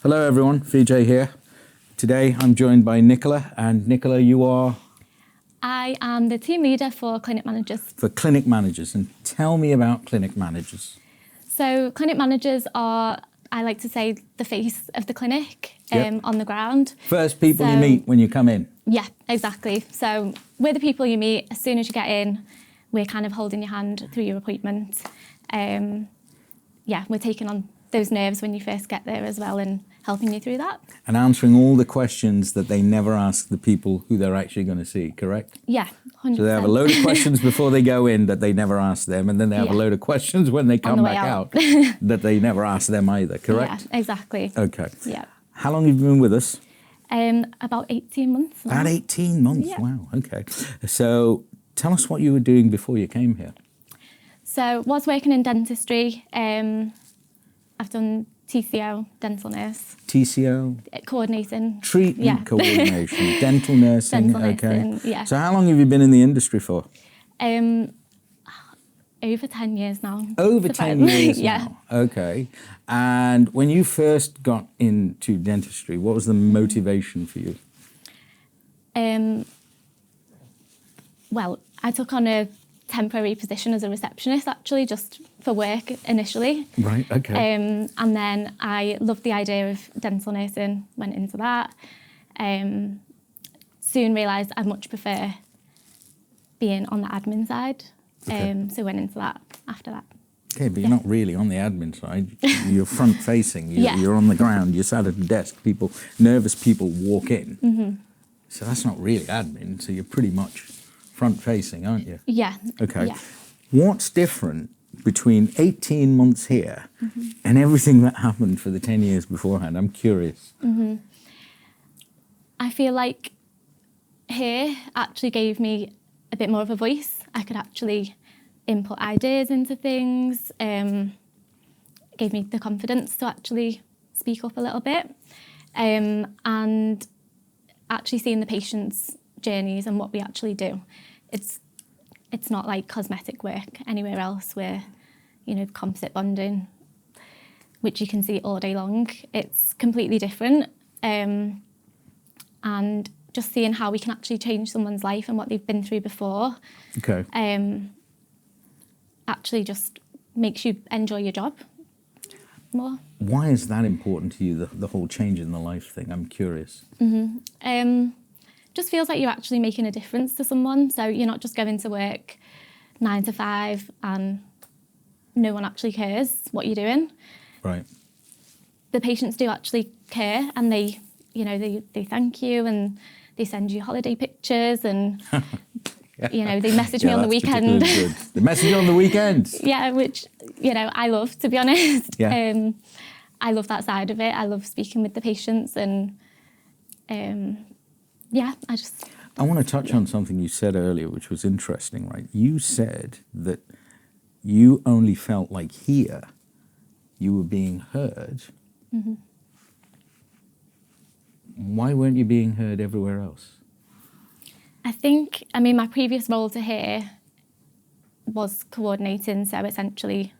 Hello everyone, Vijay here. Today I'm joined by Nicola, and Nicola, you are? I am the team leader for clinic managers. For clinic managers, and tell me about clinic managers. So clinic managers are, I like to say, the face of the clinic on the ground. First people you meet when you come in. Yeah, exactly. So we're the people you meet as soon as you get in. We're kind of holding your hand through your appointment. We're taking on those nerves when you first get there as well and helping you through that. And answering all the questions that they never ask the people who they're actually going to see, correct? Yeah, 100%. So they have a load of questions before they go in that they never ask them, and then they have a load of questions when they come back out that they never ask them either, correct? Yeah, exactly. Okay. Yeah. How long have you been with us? About 18 months now. About 18 months, Yeah. Wow, okay. So tell us what you were doing before you came here. So was working in dentistry. I've done TCO, dental nurse. TCO? Coordinating. Treatment coordination, dental nursing, Dental nursing, okay. yeah. So how long have you been in the industry for? Over 10 years now. Over 10 years Yeah. now, okay. And when you first got into dentistry, what was the motivation for you? Well, I took on a temporary position as a receptionist, actually, just for work initially. Right, okay. And then I loved the idea of dental nursing, went into that. Soon realised I much prefer being on the admin side. Okay. So went into that after that. Okay, but you're not really on the admin side. You're front facing. You're on the ground. You're sat at a desk. Nervous people walk in. Mm-hmm. So that's not really admin. So you're pretty much front facing, aren't you? Yeah. Okay. Yeah. What's different between 18 months here and everything that happened for the 10 years beforehand? I'm curious. Mm-hmm. I feel like here actually gave me a bit more of a voice. I could actually input ideas into things, gave me the confidence to actually speak up a little bit, and actually seeing the patients' journeys and what we actually do. It's not like cosmetic work anywhere else where, composite bonding, which you can see all day long. It's completely different. And just seeing how we can actually change someone's life and what they've been through before. Okay. Actually just makes you enjoy your job more. Why is that important to you, the whole change in the life thing? I'm curious. Just feels like you're actually making a difference to someone. So you're not just going to work 9 to 5 and no one actually cares what you're doing. Right. The patients do actually care, and they thank you and they send you holiday pictures and they message me on the weekend. Good. The message on the weekend. Yeah, which I love, to be honest. Yeah. I love that side of it. I love speaking with the patients and I want to touch on something you said earlier, which was interesting, right? You said that you only felt like here you were being heard. Mm-hmm. Why weren't you being heard everywhere else? I think, my previous role to here was coordinating, so essentially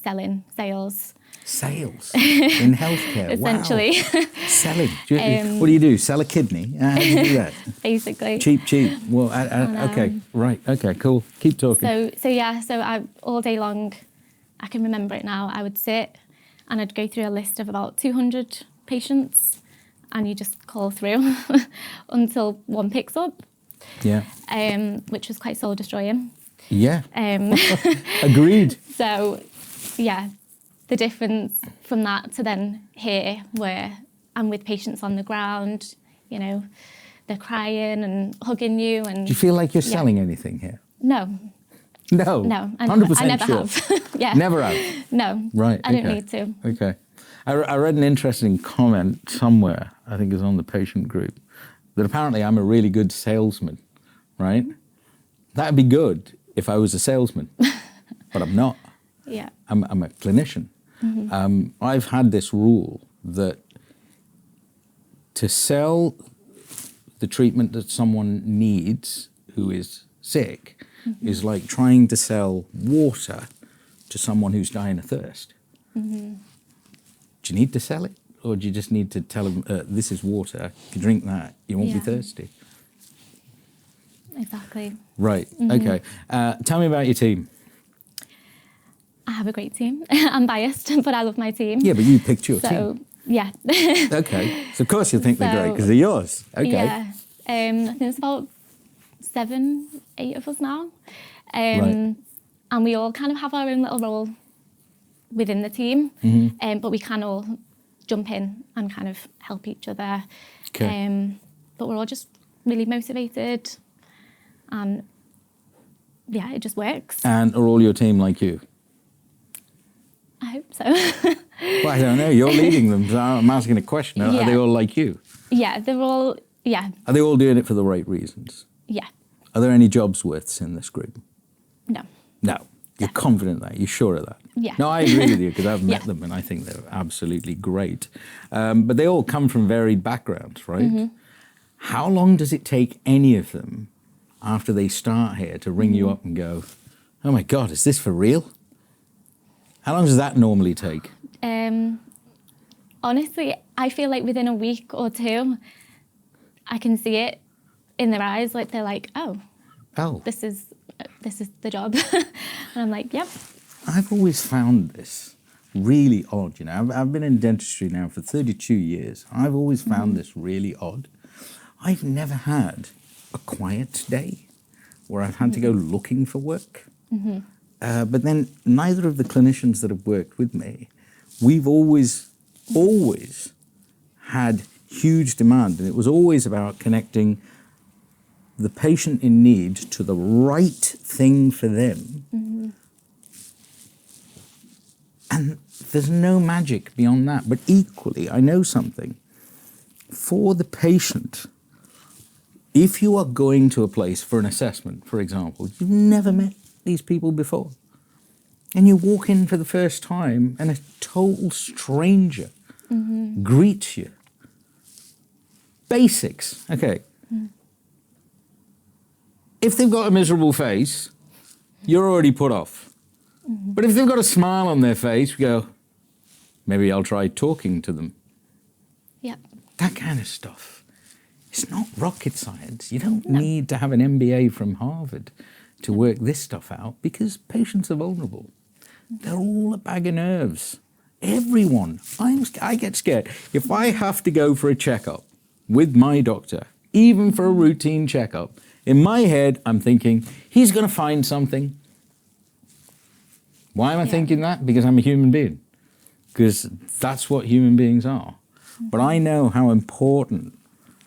sales. Sales in healthcare. Essentially. Wow. Selling. What do you do? Sell a kidney? How do you do that? Basically. Cheap. Well, okay, right. Okay, cool. Keep talking. So I all day long, I can remember it now. I would sit and I'd go through a list of about 200 patients, and you just call through until one picks up. Yeah. Which was quite soul destroying. Yeah. Agreed. So, yeah. The difference from that to then here, where I'm with patients on the ground, they're crying and hugging you. And do you feel like you're selling anything here? No. No? No. 100% I never sure. have. Yeah. Never have? No. Right. I don't need to. Okay. I read an interesting comment somewhere, I think it was on the patient group, that apparently I'm a really good salesman, right? That'd be good if I was a salesman, but I'm not. Yeah. I'm a clinician. Mm-hmm. I've had this rule that to sell the treatment that someone needs who is sick is like trying to sell water to someone who's dying of thirst. Mm-hmm. Do you need to sell it? or do you just need to tell them, this is water, if you drink that, you won't be thirsty? Exactly. Right, okay. Tell me about your team. I have a great team. I'm biased, but I love my team. Yeah, but you picked your team. Yeah. Okay, so of course you think they're great because they're yours. Okay. Yeah. I think it's about 7, 8 of us now. Right. And we all kind of have our own little role within the team, but we can all jump in and kind of help each other. Okay. But we're all just really motivated, and yeah, it just works. And are all your team like you? I hope so. Well, I don't know. You're leading them, so I'm asking a question. Are they all like you? Yeah, they're all, yeah. Are they all doing it for the right reasons? Yeah. Are there any jobsworths in this group? No. No. You're confident of that? You're sure of that? Yeah. No, I agree with you because I've met them and I think they're absolutely great. But they all come from varied backgrounds, right? How long does it take any of them after they start here to ring you up and go, oh my God, is this for real? How long does that normally take? Honestly, I feel like within a week or 2, I can see it in their eyes. Like they're like, oh, this is the job. And I'm like, yep. I've always found this really odd. You know, I've been in dentistry now for 32 years. I've always found this really odd. I've never had a quiet day where I've had to go looking for work. But then neither of the clinicians that have worked with me, we've always had huge demand. And it was always about connecting the patient in need to the right thing for them. And there's no magic beyond that. But equally, I know something. For the patient, if you are going to a place for an assessment, for example, you've never met these people before, and you walk in for the first time and a total stranger greets you. Basics, okay. If they've got a miserable face, you're already put off. But if they've got a smile on their face, we go, maybe I'll try talking to them. Yep. That kind of stuff. It's not rocket science. You don't need to have an MBA from Harvard to work this stuff out because patients are vulnerable. They're all a bag of nerves. Everyone. I get scared. If I have to go for a checkup with my doctor, even for a routine checkup, in my head, I'm thinking, he's going to find something. Why am I thinking that? Because I'm a human being. Because that's what human beings are. But I know how important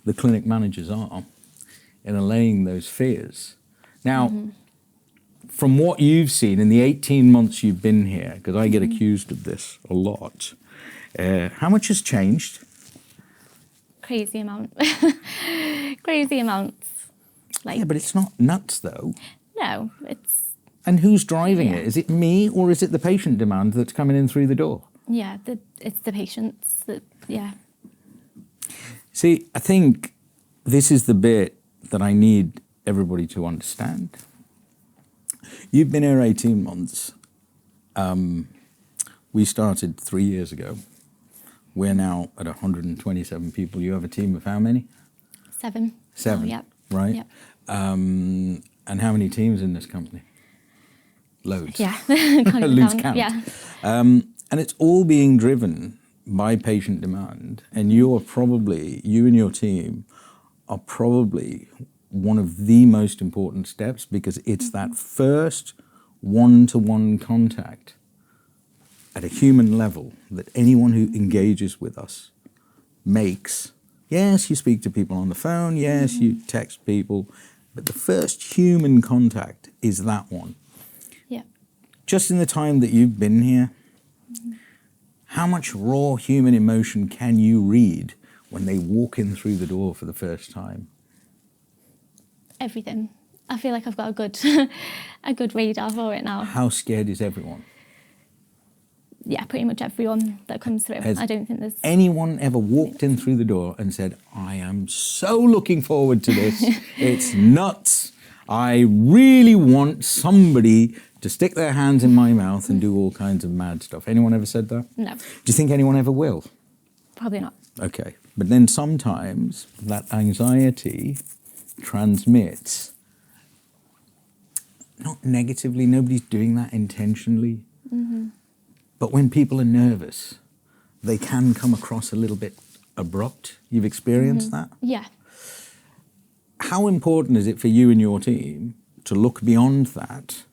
the clinic managers are in allaying those fears. Now, from what you've seen in the 18 months you've been here, because I get accused of this a lot, how much has changed? Crazy amount. Crazy amounts. Like, yeah, but it's not nuts, though. No, it's... And who's driving it? Is it me or is it the patient demand that's coming in through the door? Yeah, it's the patients that, See, I think this is the bit that I need everybody to understand. You've been here 18 months. We started 3 years ago. We're now at 127 people. You have a team of how many? 7. 7, yep. Right? Yep. And how many teams in this company? Loads. Yeah. Can't Lose count. count. Yeah. And it's all being driven by patient demand. And you and your team are probably one of the most important steps because it's that first one-to-one contact at a human level that anyone who engages with us makes. Yes, you speak to people on the phone. Yes, you text people. But the first human contact is that one. Yeah. Just in the time that you've been here, how much raw human emotion can you read when they walk in through the door for the first time? Everything. I feel like I've got a good radar for it now. How scared is everyone? Yeah, pretty much everyone that comes through. Has I don't think there's... anyone ever walked in through the door and said, I am so looking forward to this. It's nuts. I really want somebody to stick their hands in my mouth and do all kinds of mad stuff. Anyone ever said that? No. Do you think anyone ever will? Probably not. Okay. But then sometimes that anxiety transmits, not negatively, nobody's doing that intentionally, but when people are nervous, they can come across a little bit abrupt. You've experienced that? Yeah. How important is it for you and your team to look beyond that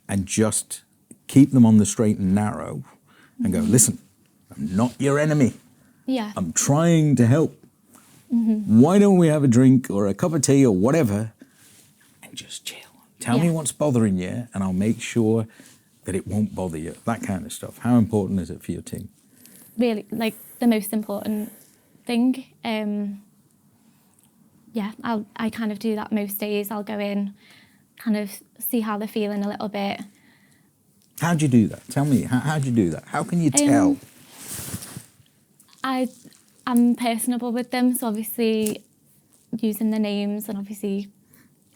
and just keep them on the straight and narrow and go, listen, I'm not your enemy. Yeah. I'm trying to help. Why don't we have a drink or a cup of tea or whatever and just chill? Tell me what's bothering you and I'll make sure that it won't bother you. That kind of stuff. How important is it for your team? Really, like, the most important thing. I kind of do that most days. I'll go in, kind of see how they're feeling a little bit. How'd you do that? Tell me, how'd you do that? How can you tell? I'm personable with them, so obviously using the names and obviously...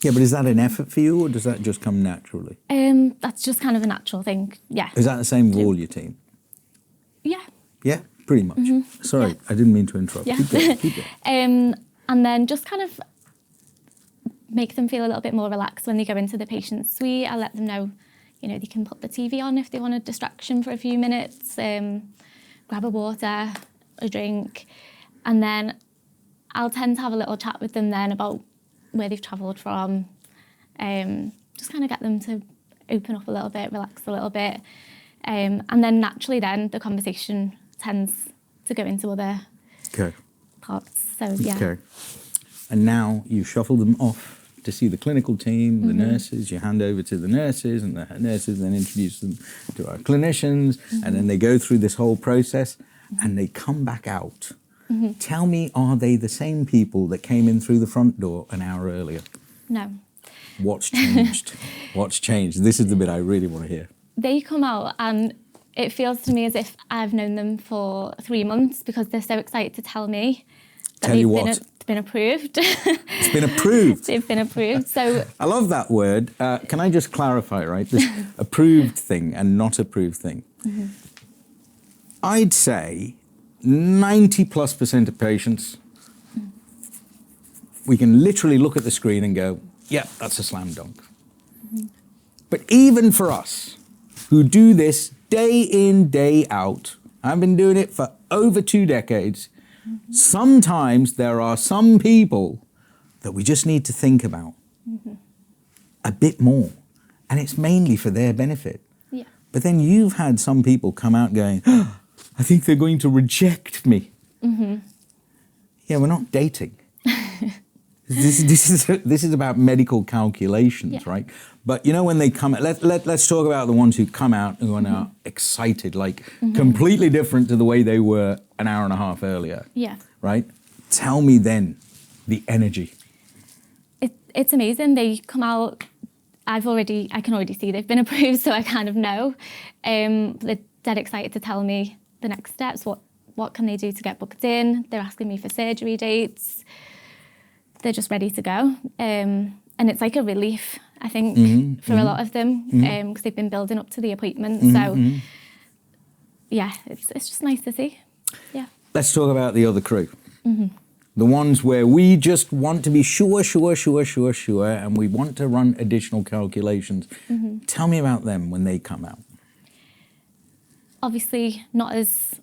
Yeah, but is that an effort for you or does that just come naturally? That's just kind of a natural thing, yeah. Is that the same with all your team? Yeah. Yeah, pretty much. Sorry, I didn't mean to interrupt. Yeah. Keep going. And then just kind of make them feel a little bit more relaxed when they go into the patient's suite. I'll let them know, you know, they can put the TV on if they want a distraction for a few minutes, grab a water, a drink, and then I'll tend to have a little chat with them then about where they've travelled from, just kind of get them to open up a little bit, relax a little bit, and then naturally then the conversation tends to go into other parts. So yeah. Okay. And now you shuffle them off to see the clinical team, the nurses, you hand over to the nurses and the nurses then introduce them to our clinicians and then they go through this whole process and they come back out. Tell me, are they the same people that came in through the front door an hour earlier? No. What's changed? What's changed? This is the bit I really want to hear. They come out and it feels to me as if I've known them for 3 months because they're so excited to tell me that It's been approved. It's been approved. They've been approved. So I love that word. Can I just clarify, right? This approved thing and not approved thing. I'd say 90+% of patients, we can literally look at the screen and go, yeah, that's a slam dunk. But even for us, who do this day in, day out, I've been doing it for over 2 decades, sometimes there are some people that we just need to think about a bit more. And it's mainly for their benefit. yeah. But then you've had some people come out going, oh, I think they're going to reject me. Yeah, we're not dating. This is about medical calculations, right? But you know when they come, let's talk about the ones who come out who are now excited, like completely different to the way they were an hour and a half earlier. Yeah. Right? Tell me then the energy. It's amazing. They come out, I can already see they've been approved, so I kind of know. They're dead excited to tell me the next steps, what can they do to get booked in. They're asking me for surgery dates. They're just ready to go. And it's like a relief, I think, for a lot of them, because they've been building up to the appointment. So, yeah, it's just nice to see. Yeah. Let's talk about the other crew. The ones where we just want to be sure, and we want to run additional calculations. Tell me about them when they come out. Obviously, not as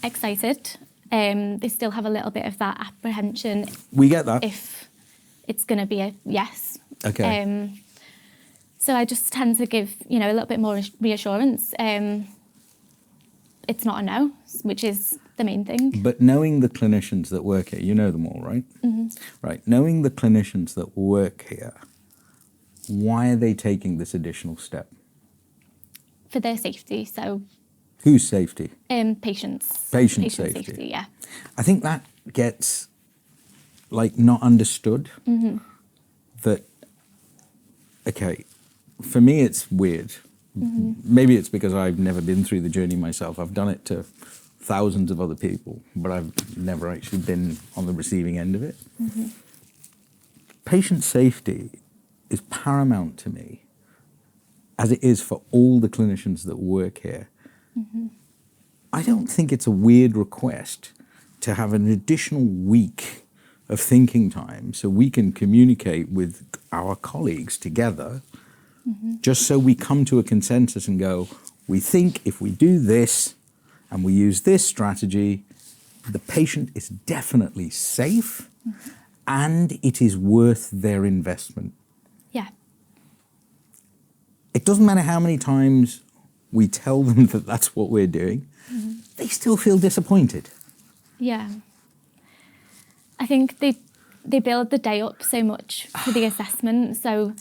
excited. They still have a little bit of that apprehension. We get that. If it's going to be a yes. Okay. So I just tend to give, a little bit more reassurance. It's not a no, which is the main thing. But knowing the clinicians that work here, you know them all, right? Right. Knowing the clinicians that work here, why are they taking this additional step? For their safety, so... Whose safety? Patients. Patient safety. Yeah. I think that gets, not understood. That, okay, for me it's weird. Maybe it's because I've never been through the journey myself. I've done it to thousands of other people, but I've never actually been on the receiving end of it. Patient safety is paramount to me, as it is for all the clinicians that work here. I don't think it's a weird request to have an additional week of thinking time so we can communicate with our colleagues together, just so we come to a consensus and go, we think if we do this and we use this strategy, the patient is definitely safe and it is worth their investment. Yeah. It doesn't matter how many times we tell them that that's what we're doing, they still feel disappointed. Yeah. I think they build the day up so much for the assessment, so...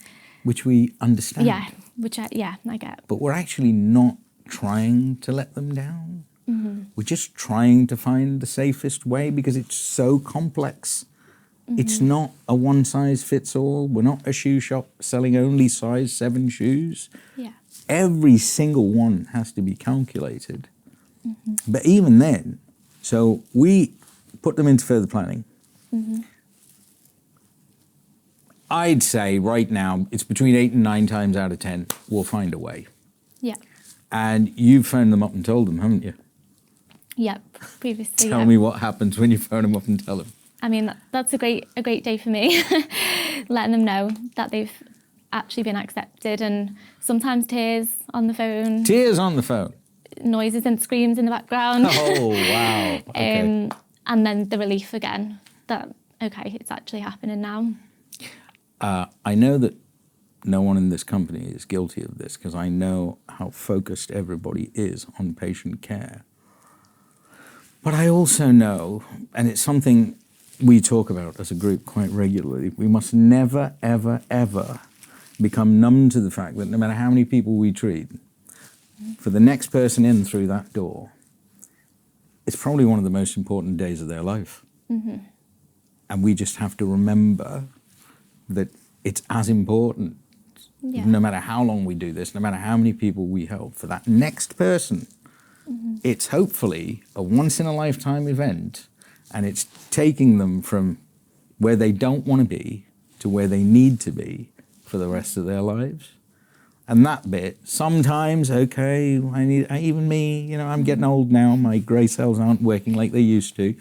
Which we understand. Yeah, I get. But we're actually not trying to let them down. We're just trying to find the safest way because it's so complex. It's not a one-size-fits-all. We're not a shoe shop selling only size 7 shoes. Yeah. Every single one has to be calculated. But even then, so we put them into further planning. I'd say right now, it's between 8 and 9 times out of 10, we'll find a way. Yeah. And you've phoned them up and told them, haven't you? Yep, previously. Tell me what happens when you phone them up and tell them. I mean, that's a great day for me, letting them know that they've actually been accepted, and sometimes tears on the phone. Tears on the phone? Noises and screams in the background. Oh, wow. Okay. And then the relief again that, okay, it's actually happening now. I know that no one in this company is guilty of this because I know how focused everybody is on patient care. But I also know, and it's something we talk about as a group quite regularly, we must never, ever, ever become numb to the fact that no matter how many people we treat, for the next person in through that door, it's probably one of the most important days of their life. And we just have to remember that it's as important, no matter how long we do this, no matter how many people we help, for that next person, it's hopefully a once-in-a-lifetime event, and it's taking them from where they don't want to be to where they need to be for the rest of their lives. And that bit, sometimes, okay, even me, you know, I'm getting old now, my grey cells aren't working like they used to.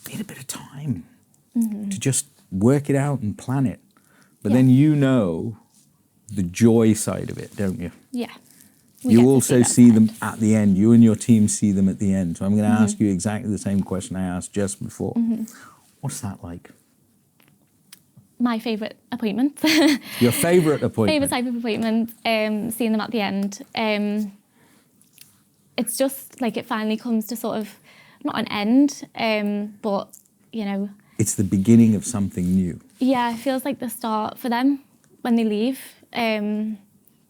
Need a bit of time to just work it out and plan it. But then you know the joy side of it, don't you? Yeah. You also see them at the end. You and your team see them at the end. So I'm going to ask you exactly the same question I asked just before. What's that like? My favourite appointment. Your favourite appointment? Favourite type of appointment, seeing them at the end. It's just like it finally comes to sort of, not an end, but, you know. It's the beginning of something new. Yeah, it feels like the start for them when they leave.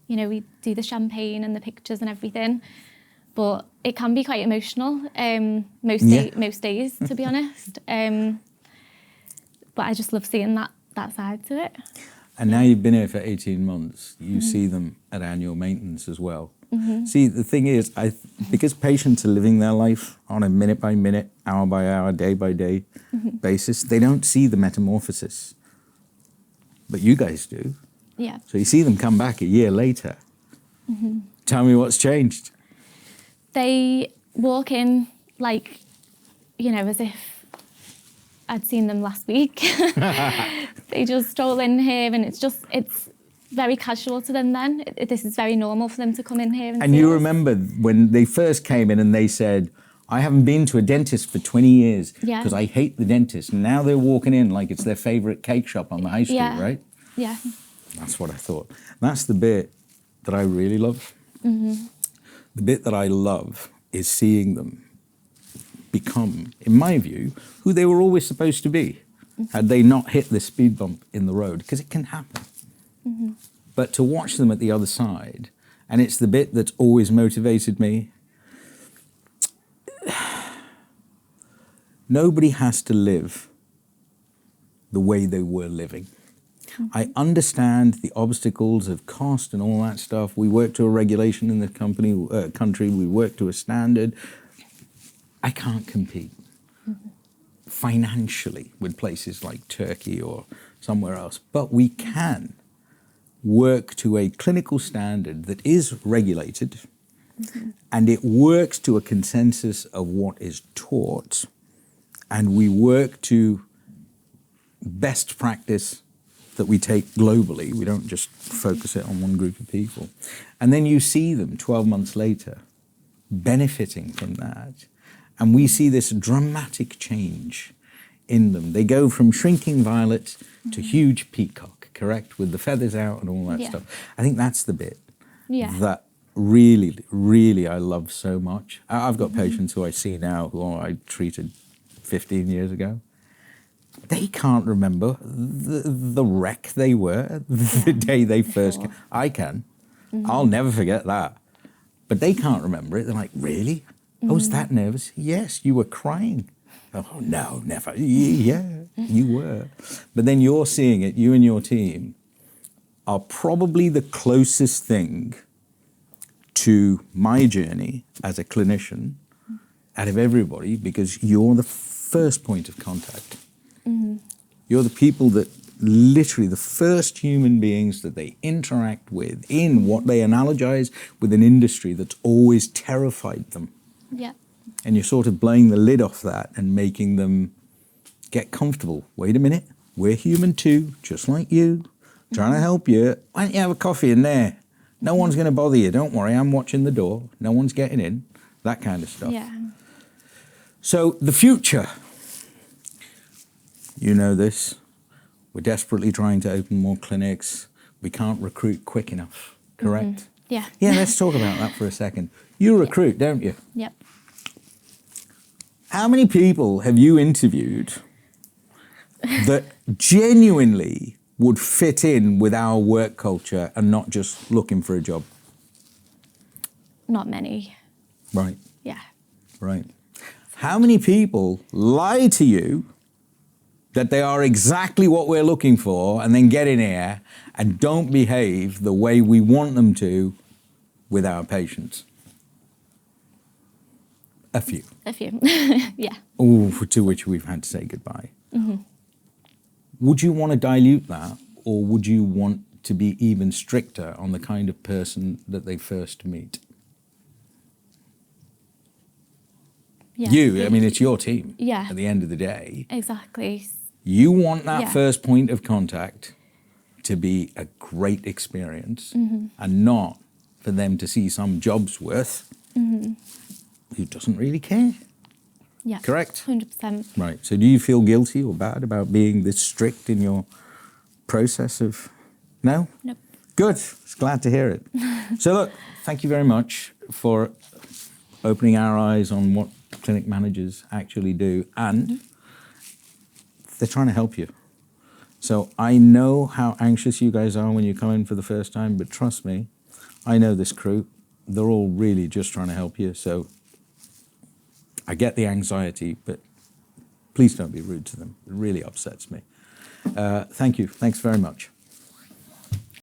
You know, we do the champagne and the pictures and everything, but it can be quite emotional most days, to be honest. But I just love seeing that side to it. And now you've been here for 18 months, you see them at annual maintenance as well. See, the thing is, because patients are living their life on a minute-by-minute, hour-by-hour, day-by-day basis, they don't see the metamorphosis. But you guys do. Yeah. So you see them come back a year later. Tell me what's changed. They walk in like, you know, as if I'd seen them last week. They just stroll in here and it's very casual to them then. This is very normal for them to come in here. And you us. remember when they first came in and they said, I haven't been to a dentist for 20 years because I hate the dentist. And now they're walking in like it's their favourite cake shop on the high street, right? Yeah. That's what I thought. That's the bit that I really love. The bit that I love is seeing them become, in my view, who they were always supposed to be, had they not hit this speed bump in the road, because it can happen. But to watch them at the other side, and it's the bit that's always motivated me, nobody has to live the way they were living. I understand the obstacles of cost and all that stuff. We work to a regulation in the country. We work to a standard. I can't compete financially with places like Turkey or somewhere else, but we can work to a clinical standard that is regulated And it works to a consensus of what is taught, and we work to best practice that we take globally. We don't just focus it on one group of people. And then you see them 12 months later benefiting from that. And we see this dramatic change in them. They go from shrinking violet to huge peacock, correct? With the feathers out and all that stuff. I think that's the bit that really, really I love so much. I've got patients who I see now who I treated 15 years ago. They can't remember the wreck they were the day they first came. I can. I'll never forget that. But they can't remember it. They're like, really? I was that nervous? Yes, you were crying. Oh, no, never. Yeah, you were. But then you're seeing it, you and your team are probably the closest thing to my journey as a clinician out of everybody, because you're the first point of contact. You're the people that literally the first human beings that they interact with in what they analogize with an industry that's always terrified them. Yeah. And you're sort of blowing the lid off that and making them get comfortable. Wait a minute, we're human too, just like you, trying to help you. Why don't you have a coffee in there? No one's going to bother you. Don't worry, I'm watching the door. No one's getting in. That kind of stuff. Yeah. So the future, you know this. We're desperately trying to open more clinics. We can't recruit quick enough, correct? Yeah. Yeah, let's talk about that for a second. You recruit, don't you? Yep. How many people have you interviewed that genuinely would fit in with our work culture and not just looking for a job? Not many. Right. Yeah. Right. How many people lie to you that they are exactly what we're looking for and then get in here and don't behave the way we want them to with our patients? A few. A few. Yeah. Ooh, to which we've had to say goodbye. Would you want to dilute that, or would you want to be even stricter on the kind of person that they first meet? Yeah. You, I mean, it's your team. Yeah. At the end of the day. Exactly. You want that first point of contact to be a great experience and not for them to see some job's worth who doesn't really care. Yeah. Correct? 100%. Right. So do you feel guilty or bad about being this strict in your process of... No? Nope. Good. Just glad to hear it. So look, thank you very much for opening our eyes on what clinic managers actually do, and they're trying to help you. So I know how anxious you guys are when you come in for the first time, but trust me, I know this crew. They're all really just trying to help you. So I get the anxiety, but please don't be rude to them. It really upsets me. Thank you. Thanks very much.